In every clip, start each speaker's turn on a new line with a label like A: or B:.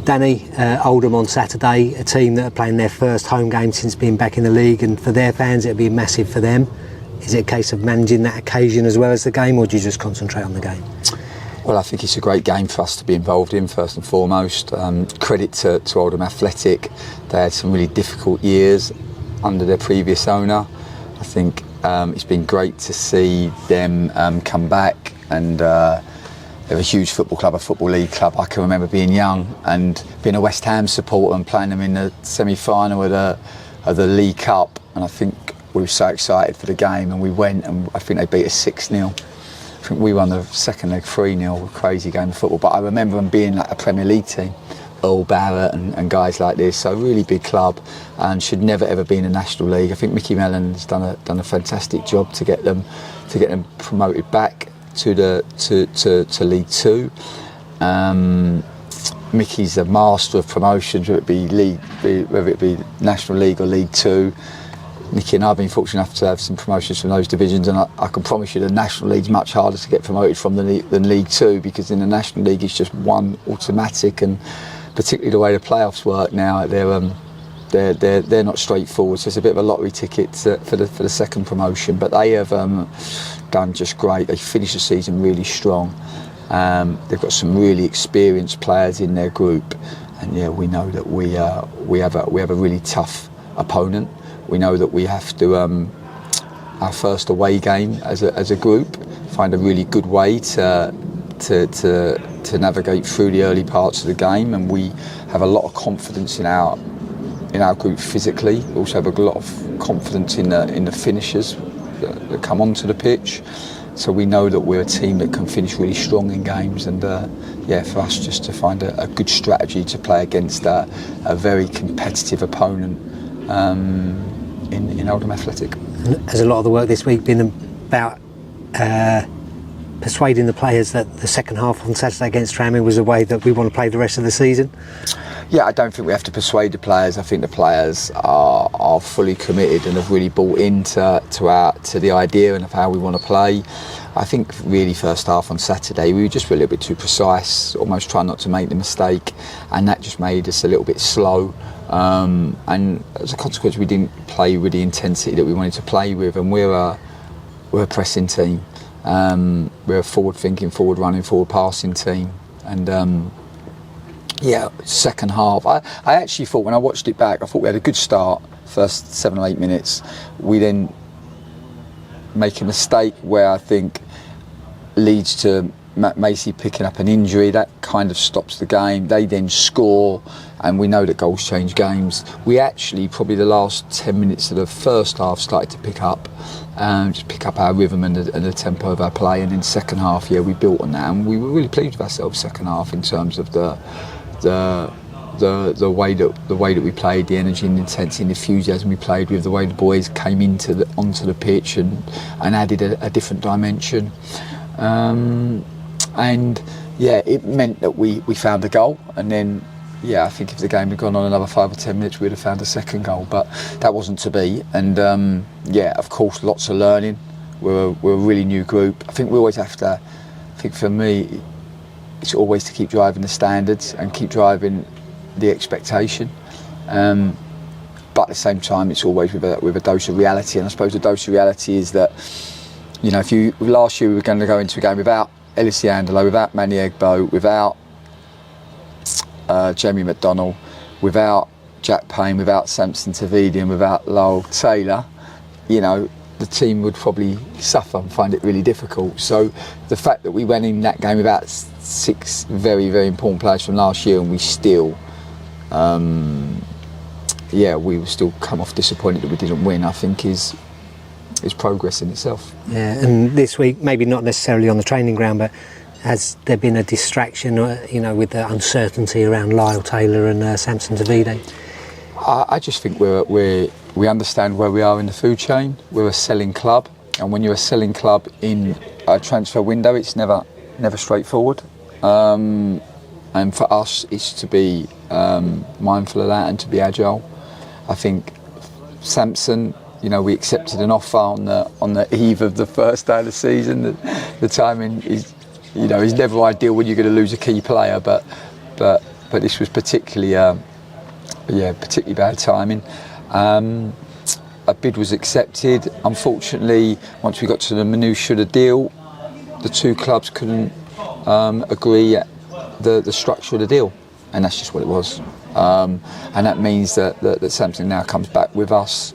A: Danny, Oldham on Saturday, a team that are playing their first home game since being back in the league, and for their fans it'll be massive for them. Is it a case of managing that occasion as well as the game, or do you just concentrate on the game?
B: Well, I think it's a great game for us to be involved in, first and foremost. Credit to Oldham Athletic. They had some really difficult years under their previous owner. I think it's been great to see them come back, and they're a huge football club, a football league club. I can remember being young and being a West Ham supporter and playing them in the semi-final of the League Cup, and I think we were so excited for the game, and we went, and I think they beat us 6-0. I think we won the second leg 3-0, a crazy game of football. But I remember them being like a Premier League team, Earl Barrett and guys like this. So a really big club, and should never ever be in the National League. I think Mickey Mellon's done a fantastic job to get them promoted back to League Two. Mickey's a master of promotions, whether it be National League or League Two. Nicky and I have been fortunate enough to have some promotions from those divisions, and I can promise you the National League's much harder to get promoted from than League Two, because in the National League it's just one automatic, and particularly the way the playoffs work now, they're not straightforward. So it's a bit of a lottery ticket for the second promotion. But they have done just great. They finished the season really strong. They've got some really experienced players in their group, and yeah, we know that we have a really tough opponent. We know that we have to, our first away game as a group, find a really good way to navigate through the early parts of the game, and we have a lot of confidence in our group physically. We also have a lot of confidence in the finishers that come onto the pitch. So we know that we're a team that can finish really strong in games, and for us just to find a good strategy to play against a very competitive opponent. In Oldham Athletic.
A: Has a lot of the work this week been about persuading the players that the second half on Saturday against Tranmere was a way that we want to play the rest of the season?
B: Yeah, I don't think we have to persuade the players. I think the players are fully committed and have really bought into the idea and of how we want to play. I think really first half on Saturday we were just a little bit too precise, almost trying not to make the mistake, and that just made us a little bit slow. And as a consequence, we didn't play with the intensity that we wanted to play with. And we're a pressing team. We're a forward-thinking, forward-running, forward-passing team. And second half, I actually thought when I watched it back, I thought we had a good start. First 7 or 8 minutes, we then make a mistake where I think leads to Matt Macy picking up an injury. That kind of stops the game. They then score, and we know that goals change games. We actually, probably the last 10 minutes of the first half, started to pick up our rhythm and the tempo of our play, and in second half, we built on that, and we were really pleased with ourselves second half in terms of the way that we played, the energy and intensity and enthusiasm we played with, the way the boys came onto the pitch and added a different dimension. It meant that we found a goal, and then I think if the game had gone on another 5 or 10 minutes, we'd have found a second goal, but that wasn't to be. And of course, lots of learning. We're a really new group. I think we always have to. I think for me, it's always to keep driving the standards and keep driving the expectation. But at the same time, it's always with a dose of reality. And I suppose the dose of reality is that, last year we were going to go into a game without Ellis Yandelo, without Manny Egbo, without Jamie McDonnell, without Jack Payne, without Samson Tovide, and without Lyle Taylor. The team would probably suffer and find it really difficult. So the fact that we went in that game without 6 very, very important players from last year, and we still we will still come off disappointed that we didn't win, I think is progress in itself.
A: Yeah, and this week, maybe not necessarily on the training ground, but has there been a distraction, with the uncertainty around Lyle Taylor and Samson Tovide?
B: I just think we understand where we are in the food chain. We're a selling club, and when you're a selling club in a transfer window, it's never straightforward. And for us, it's to be mindful of that and to be agile. I think Samson, we accepted an offer on the eve of the first day of the season. The timing is never ideal when you're going to lose a key player, but this was particularly bad timing. A bid was accepted. Unfortunately, once we got to the minutiae of the deal, the two clubs couldn't agree at the structure of the deal, and that's just what it was. And that means that Samson now comes back with us.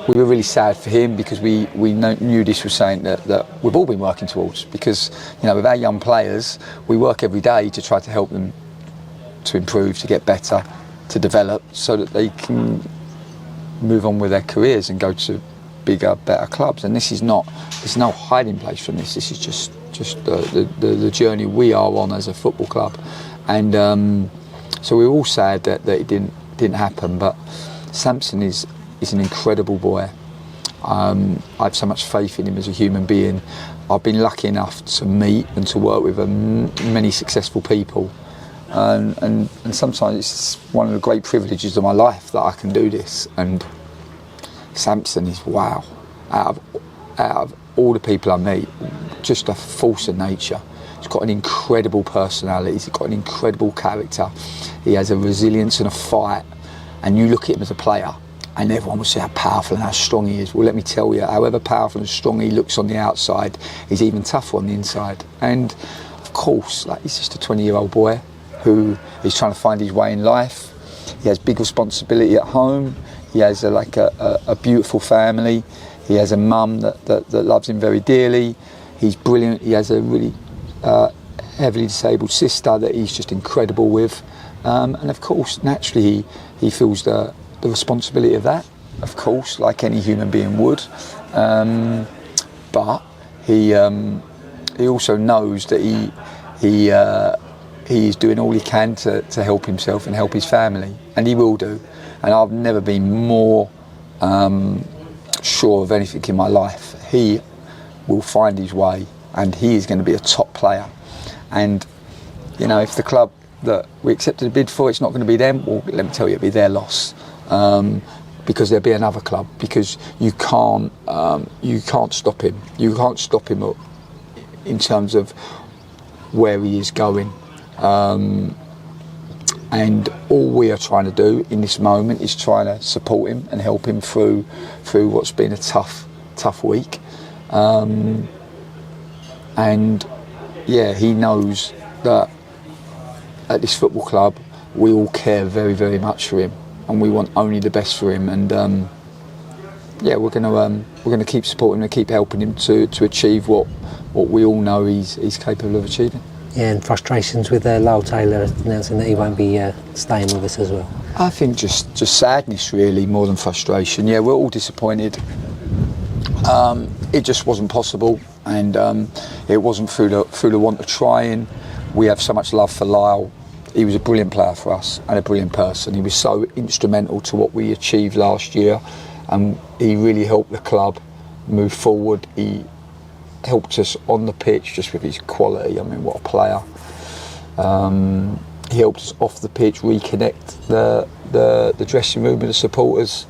B: We were really sad for him because we knew this was something that we've all been working towards, because with our young players, we work every day to try to help them to improve, to get better, to develop, so that they can move on with their careers and go to bigger, better clubs. And there's no hiding place from this. This is just the journey we are on as a football club. And so we're all sad that it didn't happen. But Samson is an incredible boy. I have so much faith in him as a human being. I've been lucky enough to meet and to work with many successful people. And sometimes it's one of the great privileges of my life that I can do this. And Samson is, wow, out of all the people I meet, just a force of nature. He's got an incredible personality, he's got an incredible character, he has a resilience and a fight. And you look at him as a player and everyone will say how powerful and how strong he is. Well, let me tell you, however powerful and strong he looks on the outside, he's even tougher on the inside. And of course, he's just a 20-year-old boy who is trying to find his way in life. He has big responsibility at home. He has a beautiful family. He has a mum that loves him very dearly. He's brilliant. He has a really heavily disabled sister that he's just incredible with. And of course, naturally, he feels the responsibility of that, of course, like any human being would. But he also knows that he is doing all he can to help himself and help his family, and he will do. And I've never been more sure of anything in my life. He will find his way, and he is going to be a top player. And if the club that we accepted a bid for, it's not going to be them, well, let me tell you, it'll be their loss, because there'll be another club. Because you can't stop him. You can't stop him in terms of where he is going. And all we are trying to do in this moment is trying to support him and help him through what's been a tough week. And he knows that at this football club we all care very, very much for him, and we want only the best for him. And we're going to keep supporting him and keep helping him to achieve what we all know he's capable of achieving.
A: Yeah, and frustrations with Lyle Taylor announcing that he won't be staying with us as well.
B: I think just sadness, really, more than frustration. Yeah, we're all disappointed. It just wasn't possible, and it wasn't through the want of trying. We have so much love for Lyle. He was a brilliant player for us and a brilliant person. He was so instrumental to what we achieved last year, and he really helped the club move forward. He helped us on the pitch just with his quality. I mean, what a player. He helped us off the pitch reconnect the dressing room with the supporters.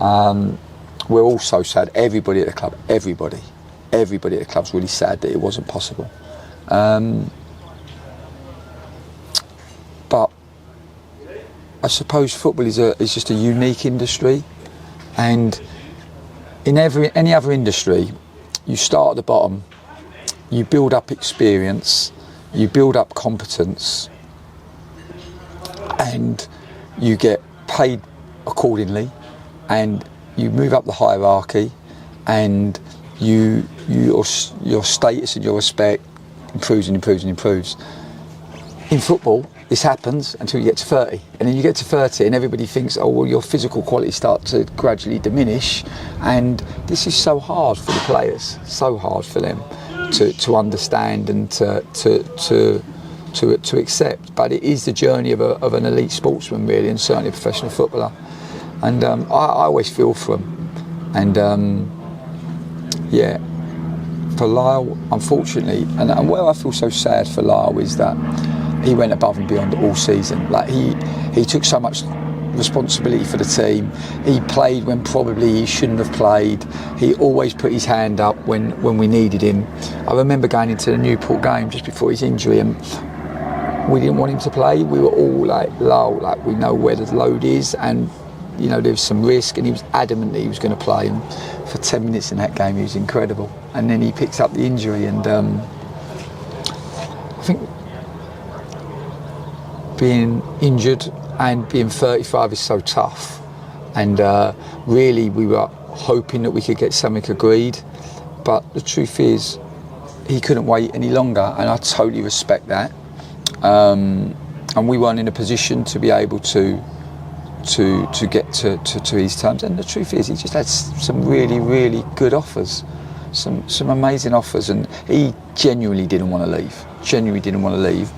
B: We're all so sad. Everybody at the club, everybody at the club's really sad that it wasn't possible. But I suppose football is just a unique industry, and in any other industry, you start at the bottom, you build up experience, you build up competence, and you get paid accordingly, and you move up the hierarchy, and your status and your respect improves and improves and improves. In football, this happens until you get to 30, and then you get to 30 and everybody thinks, oh well, your physical qualities start to gradually diminish, and this is so hard for the players, so hard for them to understand and to accept. But it is the journey of an elite sportsman, really, and certainly a professional footballer. And I always feel for them. And for Lyle, unfortunately, and where I feel so sad for Lyle is that he went above and beyond all season. Like he took so much responsibility for the team. He played when probably he shouldn't have played. He always put his hand up when we needed him. I remember going into the Newport game just before his injury, and we didn't want him to play. We were all like, Lyle, like we know where the load is, and you know there's some risk, and he was adamant that he was going to play. And for 10 minutes in that game, he was incredible. And then he picks up the injury, and I think being injured and being 35 is so tough. And really, we were hoping that we could get something agreed, but the truth is, he couldn't wait any longer, and I totally respect that. And we weren't in a position to be able to get to his terms. And the truth is, he just had some really, really good offers, some amazing offers, and he genuinely didn't want to leave.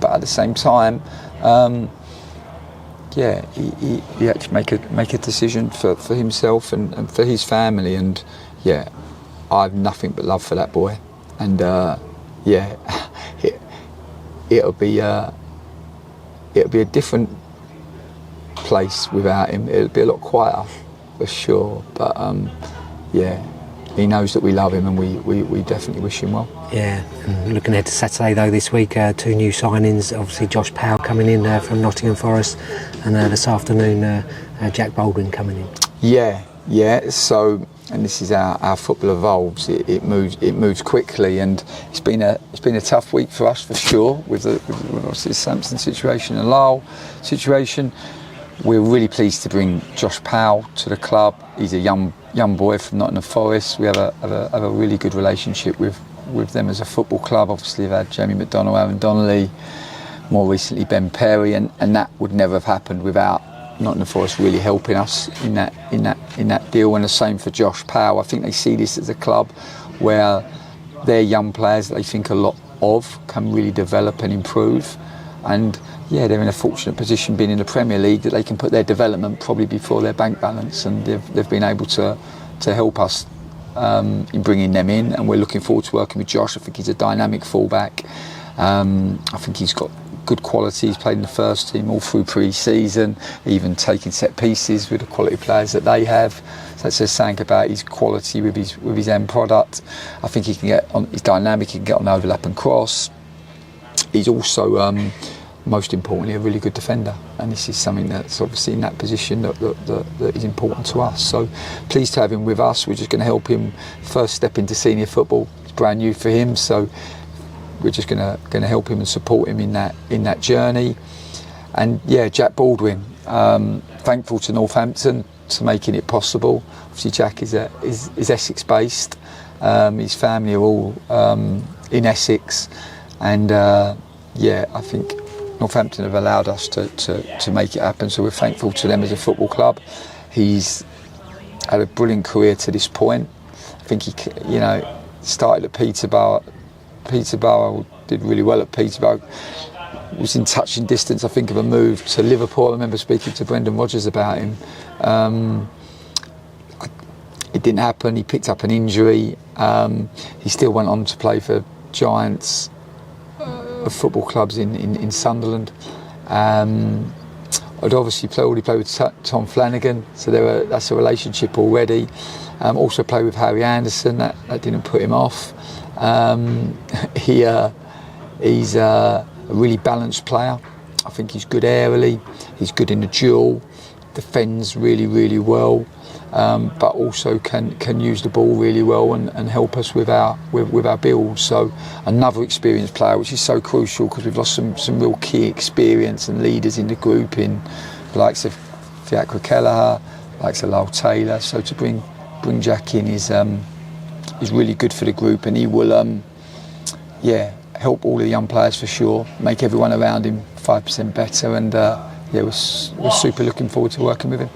B: But at the same time, he had to make a decision for himself and for his family. And yeah, I have nothing but love for that boy. And it'll be a different place without him. It'll be a lot quieter, for sure. But he knows that we love him, and we definitely wish him well.
A: Yeah, and looking ahead to Saturday though, this week, 2 new signings. Obviously Josh Powell coming in from Nottingham Forest, and this afternoon Jack Baldwin coming in.
B: Yeah. So, and this is how our football evolves. It moves quickly, and it's been a tough week for us, for sure, with obviously the Samson situation and Lyle situation. We're really pleased to bring Josh Powell to the club. He's a young boy from Nottingham Forest. We have a really good relationship with them as a football club. Obviously, we've had Jamie McDonald, Aaron Donnelly, more recently Ben Perry, and that would never have happened without Nottingham Forest really helping us in that deal. And the same for Josh Powell. I think they see this as a club where their young players that they think a lot of can really develop and improve. And yeah, they're in a fortunate position being in the Premier League that they can put their development probably before their bank balance, and they've been able to help us in bringing them in. And we're looking forward to working with Josh. I think he's a dynamic fullback. I think he's got good quality. He's played in the first team all through pre-season, even taking set pieces with the quality players that they have. So that says something about his quality with his end product. I think he can get on. He's dynamic. He can get on overlap and cross. He's also, most importantly, a really good defender, and this is something that's obviously in that position that is important to us. So pleased to have him with us. We're just going to help him first step into senior football. It's brand new for him, so we're just going to help him and support him in that journey. And yeah, Jack Baldwin, thankful to Northampton to making it possible. Obviously, Jack is Essex based. His family are all in Essex, and I think Northampton have allowed us to make it happen. So we're thankful to them as a football club. He's had a brilliant career to this point. I think he started at Peterborough. Peterborough did really well at Peterborough. Was in touching distance, I think, of a move to Liverpool. I remember speaking to Brendan Rodgers about him. It didn't happen. He picked up an injury. He still went on to play for giants of football clubs in Sunderland. I'd obviously already played with Tom Flanagan, so that's a relationship already. Also played with Harry Anderson. That didn't put him off. He's a really balanced player. I think he's good aerially. He's good in the duel. Defends really, really well. But also can use the ball really well and help us with our build. So another experienced player, which is so crucial because we've lost some real key experience and leaders in the group, in the likes of Fiacre Kelleher, likes of Lyle Taylor. So to bring Jack in is really good for the group, and he will help all the young players for sure, make everyone around him 5% better, and we're super looking forward to working with him.